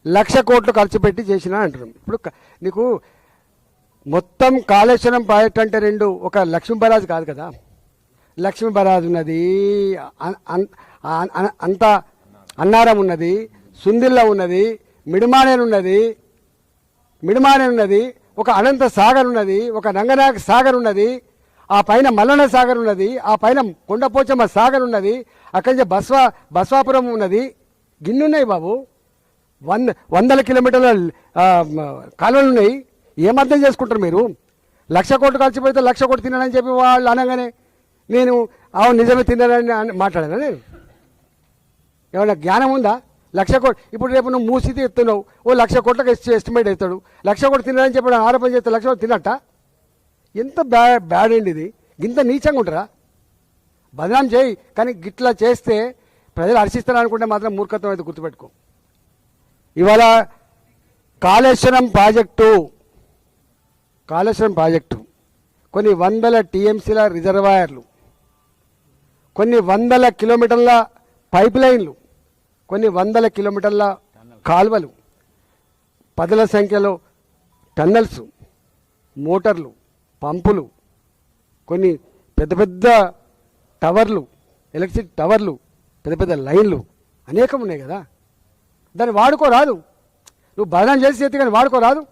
1,00,000 కోట్లు ఖర్చు పెట్టి చేసినా అంటున్నాం. ఇప్పుడు నీకు మొత్తం కాళేశ్వరం ప్రాజెక్ట్ అంటే రెండు, ఒక లక్ష్మీ బరాజ్ కాదు కదా. లక్ష్మీ బరాజ్ ఉన్నది, అంత అన్నారం ఉన్నది, సుందిల్ల ఉన్నది, మిడిమానేన్ ఉన్నది, ఒక అనంత సాగర్ ఉన్నది, ఒక రంగనాయక సాగర్ ఉన్నది, ఆ పైన మల్లన్న సాగర్ ఉన్నది, ఆ పైన కొండపోచమ్మ సాగర్ ఉన్నది, అక్కడి నుంచి బస్వాపురం ఉన్నది. గిన్నున్నాయి బాబు, వందల కిలోమీటర్ల కాలువలు ఉన్నాయి. ఏమర్థం చేసుకుంటారు మీరు? 1,00,000 కోట్లు కలిసిపోతే 1,00,000 కోట్లు తిన్నానని చెప్పి వాళ్ళు అనగానే నేను అవును నిజమే తిన్నానని మాట్లాడాను. నేను ఏమన్నా జ్ఞానం ఉందా? 1,00,000 కోట్లు ఇప్పుడు రేపు నువ్వు మూసితే ఎత్తున్నావు, ఓ 1,00,000 కోట్లకు ఎస్టిమేట్ అవుతాడు. 1,00,000 కోట్లు తిన్నాడని చెప్పి ఆరోపణ చేస్తే 1,00,000 కోట్లు తిన్నట్ట? ఎంత బ్యాడ్ అండి ఇది. ఇంత నీచంగా ఉంటారా? బదనాం చేయి, కానీ గిట్లా చేస్తే ప్రజలు హర్షిస్తారు అనుకుంటే మాత్రం మూర్ఖత్వం అయితే గుర్తుపెట్టుకో. ఇవాళ కాళేశ్వరం ప్రాజెక్టు కొన్ని వందల టీఎంసీల రిజర్వాయర్లు, కొన్ని వందల కిలోమీటర్ల పైప్ లైన్లు, కొన్ని వందల కిలోమీటర్ల కాల్వలు, పదుల సంఖ్యలో టన్నల్స్, మోటార్లు, పంపులు, కొన్ని పెద్ద పెద్ద టవర్లు, ఎలక్ట్రిసిటీ టవర్లు, పెద్ద పెద్ద లైన్లు అనేకం ఉన్నాయి కదా. దాన్ని వాడుకోరాదు. నువ్వు బదనాం చేసి చేతి కానీ వాడుకోరాదు.